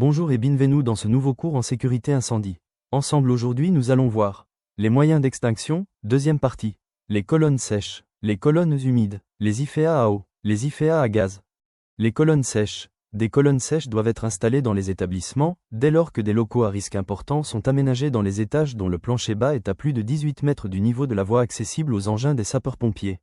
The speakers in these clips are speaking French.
Bonjour et bienvenue dans ce nouveau cours en sécurité incendie. Ensemble aujourd'hui nous allons voir les moyens d'extinction, deuxième partie, les colonnes sèches, les colonnes humides, les IFEA à eau, les IFEA à gaz. Les colonnes sèches. Des colonnes sèches doivent être installées dans les établissements, dès lors que des locaux à risque important sont aménagés dans les étages dont le plancher bas est à plus de 18 mètres du niveau de la voie accessible aux engins des sapeurs-pompiers.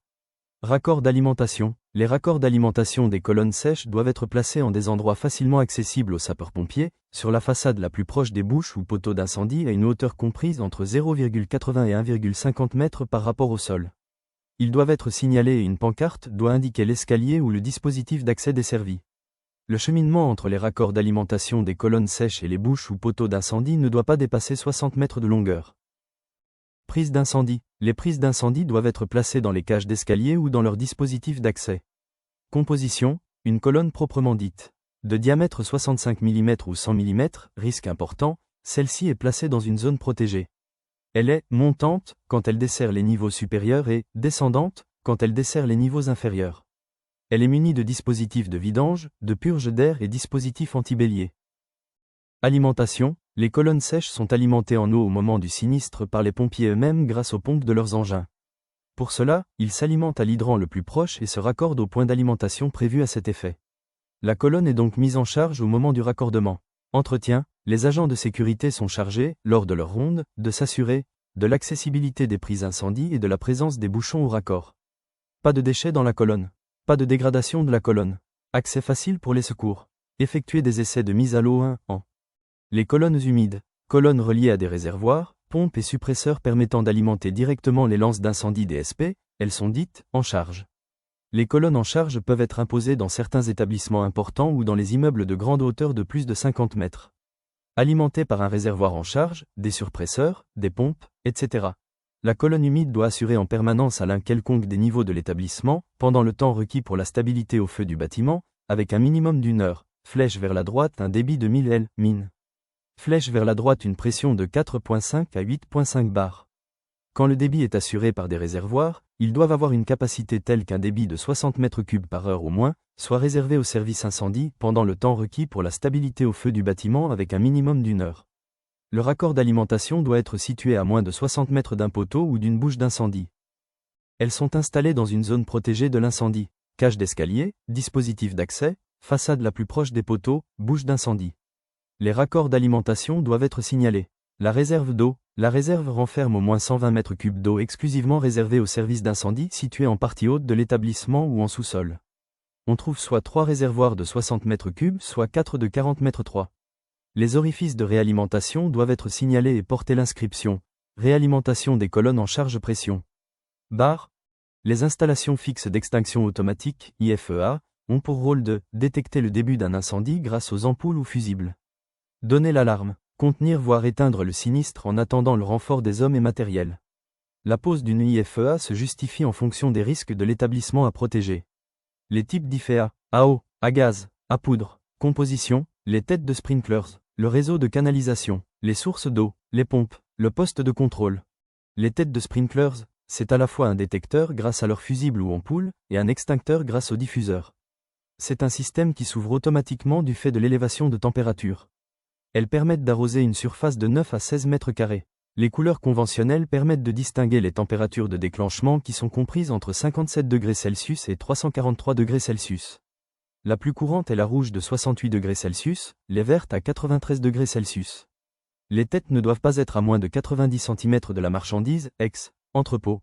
Raccords d'alimentation. Les raccords d'alimentation des colonnes sèches doivent être placés en des endroits facilement accessibles aux sapeurs-pompiers, sur la façade la plus proche des bouches ou poteaux d'incendie à une hauteur comprise entre 0,80 et 1,50 mètres par rapport au sol. Ils doivent être signalés et une pancarte doit indiquer l'escalier ou le dispositif d'accès desservi. Le cheminement entre les raccords d'alimentation des colonnes sèches et les bouches ou poteaux d'incendie ne doit pas dépasser 60 mètres de longueur. Prise d'incendie. Les prises d'incendie doivent être placées dans les cages d'escalier ou dans leur dispositif d'accès. Composition. Une colonne proprement dite. De diamètre 65 mm ou 100 mm, risque important, celle-ci est placée dans une zone protégée. Elle est montante quand elle dessert les niveaux supérieurs et descendante quand elle dessert les niveaux inférieurs. Elle est munie de dispositifs de vidange, de purge d'air et dispositifs antibéliers. Alimentation. Les colonnes sèches sont alimentées en eau au moment du sinistre par les pompiers eux-mêmes grâce aux pompes de leurs engins. Pour cela, ils s'alimentent à l'hydrant le plus proche et se raccordent au point d'alimentation prévu à cet effet. La colonne est donc mise en charge au moment du raccordement. Entretien. Les agents de sécurité sont chargés, lors de leur ronde, de s'assurer de l'accessibilité des prises incendie et de la présence des bouchons au raccord. Pas de déchets dans la colonne. Pas de dégradation de la colonne. Accès facile pour les secours. Effectuer des essais de mise à l'eau 1 an. Les colonnes humides. Colonnes reliées à des réservoirs, pompes et suppresseurs permettant d'alimenter directement les lances d'incendie DSP, elles sont dites en charge. Les colonnes en charge peuvent être imposées dans certains établissements importants ou dans les immeubles de grande hauteur de plus de 50 mètres. Alimentées par un réservoir en charge, des surpresseurs, des pompes, etc. La colonne humide doit assurer en permanence à l'un quelconque des niveaux de l'établissement, pendant le temps requis pour la stabilité au feu du bâtiment, avec un minimum d'une heure. Flèche vers la droite un débit de 1000 L, min. Flèche vers la droite une pression de 4,5 à 8,5 bars. Quand le débit est assuré par des réservoirs, ils doivent avoir une capacité telle qu'un débit de 60 m3 par heure au moins, soit réservé au service incendie pendant le temps requis pour la stabilité au feu du bâtiment avec un minimum d'une heure. Le raccord d'alimentation doit être situé à moins de 60 mètres d'un poteau ou d'une bouche d'incendie. Elles sont installées dans une zone protégée de l'incendie. Cage d'escalier, dispositif d'accès, façade la plus proche des poteaux, bouche d'incendie. Les raccords d'alimentation doivent être signalés. La réserve d'eau. La réserve renferme au moins 120 m3 d'eau exclusivement réservée au service d'incendie situé en partie haute de l'établissement ou en sous-sol. On trouve soit 3 réservoirs de 60 m3, soit 4 de 40 m3. Les orifices de réalimentation doivent être signalés et porter l'inscription « Réalimentation des colonnes en charge pression ». Barre. Les installations fixes d'extinction automatique, IFEA, ont pour rôle de détecter le début d'un incendie grâce aux ampoules ou fusibles. Donner l'alarme, contenir voire éteindre le sinistre en attendant le renfort des hommes et matériels. La pose d'une IFEA se justifie en fonction des risques de l'établissement à protéger. Les types d'IFEA, à eau, à gaz, à poudre, composition, les têtes de sprinklers, le réseau de canalisation, les sources d'eau, les pompes, le poste de contrôle. Les têtes de sprinklers, c'est à la fois un détecteur grâce à leur fusible ou ampoule, et un extincteur grâce au diffuseur. C'est un système qui s'ouvre automatiquement du fait de l'élévation de température. Elles permettent d'arroser une surface de 9 à 16 mètres carrés. Les couleurs conventionnelles permettent de distinguer les températures de déclenchement qui sont comprises entre 57 degrés Celsius et 343 degrés Celsius. La plus courante est la rouge de 68 degrés Celsius, les vertes à 93 degrés Celsius. Les têtes ne doivent pas être à moins de 90 cm de la marchandise, entrepôt.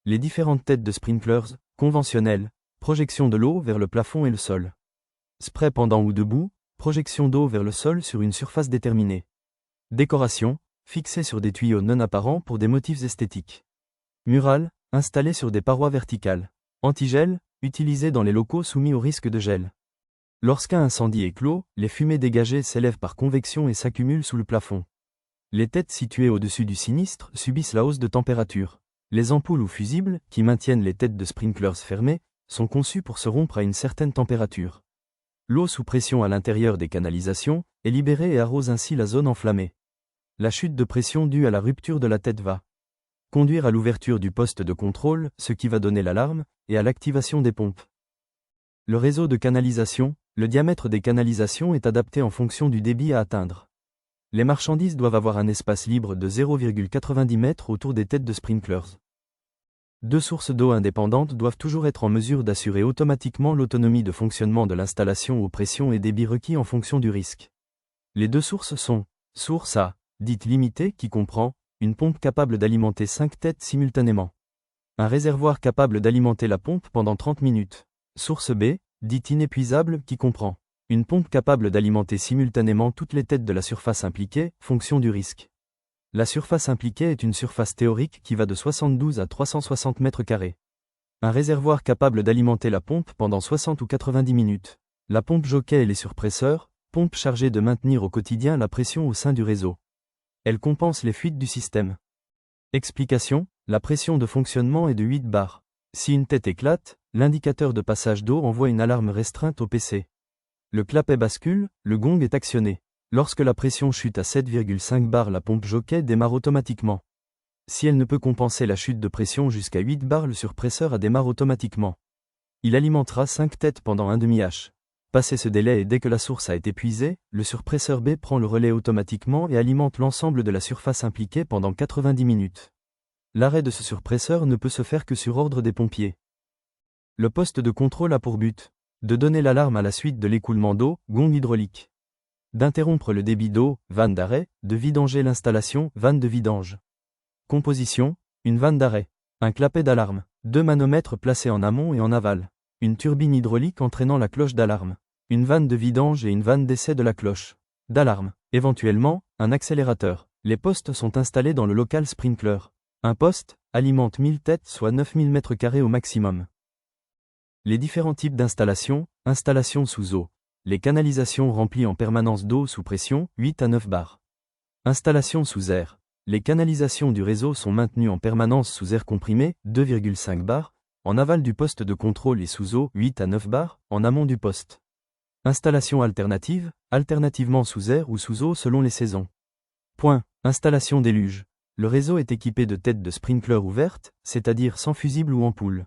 Les différentes têtes de sprinklers, conventionnelles, projection de l'eau vers le plafond et le sol. Spray pendant ou debout, projection d'eau vers le sol sur une surface déterminée. Décoration, fixée sur des tuyaux non apparents pour des motifs esthétiques. Murale, installée sur des parois verticales. Antigel, utilisé dans les locaux soumis au risque de gel. Lorsqu'un incendie est clos, les fumées dégagées s'élèvent par convection et s'accumulent sous le plafond. Les têtes situées au-dessus du sinistre subissent la hausse de température. Les ampoules ou fusibles, qui maintiennent les têtes de sprinklers fermées, sont conçues pour se rompre à une certaine température. L'eau sous pression à l'intérieur des canalisations est libérée et arrose ainsi la zone enflammée. La chute de pression due à la rupture de la tête va conduire à l'ouverture du poste de contrôle, ce qui va donner l'alarme, et à l'activation des pompes. Le réseau de canalisation, Le diamètre des canalisations est adapté en fonction du débit à atteindre. Les marchandises doivent avoir un espace libre de 0,90 m autour des têtes de sprinklers. Deux sources d'eau indépendantes doivent toujours être en mesure d'assurer automatiquement l'autonomie de fonctionnement de l'installation aux pressions et débits requis en fonction du risque. Les deux sources sont source A, dite limitée, qui comprend une pompe capable d'alimenter 5 têtes simultanément. Un réservoir capable d'alimenter la pompe pendant 30 minutes. Source B, dite inépuisable, qui comprend une pompe capable d'alimenter simultanément toutes les têtes de la surface impliquée, fonction du risque. La surface impliquée est une surface théorique qui va de 72 à 360 m². Un réservoir capable d'alimenter la pompe pendant 60 ou 90 minutes. La pompe jockey et les surpresseurs, pompe chargée de maintenir au quotidien la pression au sein du réseau. Elle compense les fuites du système. Explication, la pression de fonctionnement est de 8 bars. Si une tête éclate, l'indicateur de passage d'eau envoie une alarme restreinte au PC. Le clapet bascule, le gong est actionné. Lorsque la pression chute à 7,5 bars, la pompe jockey démarre automatiquement. Si elle ne peut compenser la chute de pression jusqu'à 8 bars, le surpresseur démarre automatiquement. Il alimentera 5 têtes pendant un demi-H. Passé ce délai et dès que la source a été épuisée, le surpresseur B prend le relais automatiquement et alimente l'ensemble de la surface impliquée pendant 90 minutes. L'arrêt de ce surpresseur ne peut se faire que sur ordre des pompiers. Le poste de contrôle a pour but de donner l'alarme à la suite de l'écoulement d'eau, gong hydraulique. D'interrompre le débit d'eau, vanne d'arrêt, de vidanger l'installation, vanne de vidange. Composition, une vanne d'arrêt. Un clapet d'alarme. 2 manomètres placés en amont et en aval. Une turbine hydraulique entraînant la cloche d'alarme. Une vanne de vidange et une vanne d'essai de la cloche d'alarme. Éventuellement, un accélérateur. Les postes sont installés dans le local sprinkler. Un poste alimente 1000 têtes, soit 9000 m² au maximum. Les différents types d'installations, installation sous eau. Les canalisations remplies en permanence d'eau sous pression, 8 à 9 bars. Installation sous air. Les canalisations du réseau sont maintenues en permanence sous air comprimé, 2,5 bars, en aval du poste de contrôle et sous eau, 8 à 9 bars, en amont du poste. Installation alternative, alternativement sous air ou sous eau selon les saisons. Point. Installation déluge. Le réseau est équipé de têtes de sprinkler ouvertes, c'est-à-dire sans fusible ou ampoule.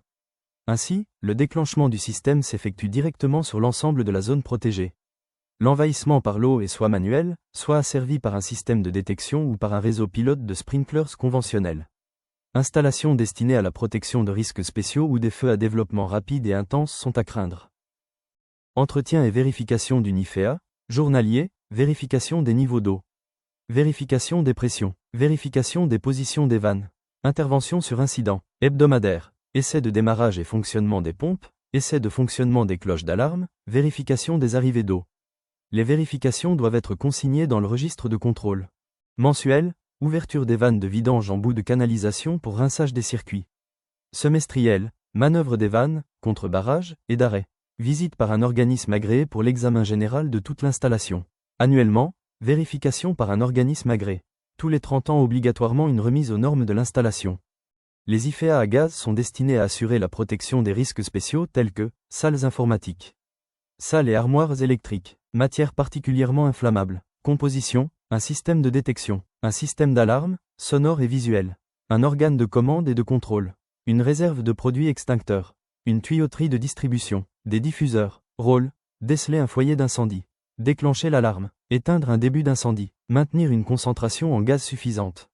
Ainsi, le déclenchement du système s'effectue directement sur l'ensemble de la zone protégée. L'envahissement par l'eau est soit manuel, soit asservi par un système de détection ou par un réseau pilote de sprinklers conventionnels. Installations destinées à la protection de risques spéciaux ou des feux à développement rapide et intense sont à craindre. Entretien et vérification du NIFEA, journalier, vérification des niveaux d'eau. Vérification des pressions, vérification des positions des vannes. Intervention sur incident, hebdomadaire. Essai de démarrage et fonctionnement des pompes, essai de fonctionnement des cloches d'alarme, vérification des arrivées d'eau. Les vérifications doivent être consignées dans le registre de contrôle. Mensuel, ouverture des vannes de vidange en bout de canalisation pour rinçage des circuits. Semestriel, manœuvre des vannes, contre-barrage et d'arrêt. Visite par un organisme agréé pour l'examen général de toute l'installation. Annuellement, vérification par un organisme agréé. Tous les 30 ans obligatoirement une remise aux normes de l'installation. Les IFEA à gaz sont destinés à assurer la protection des risques spéciaux tels que salles informatiques, salles et armoires électriques, matières particulièrement inflammables, composition, un système de détection, un système d'alarme, sonore et visuel, un organe de commande et de contrôle, une réserve de produits extincteurs, une tuyauterie de distribution, des diffuseurs, rôle, déceler un foyer d'incendie, déclencher l'alarme, éteindre un début d'incendie, maintenir une concentration en gaz suffisante.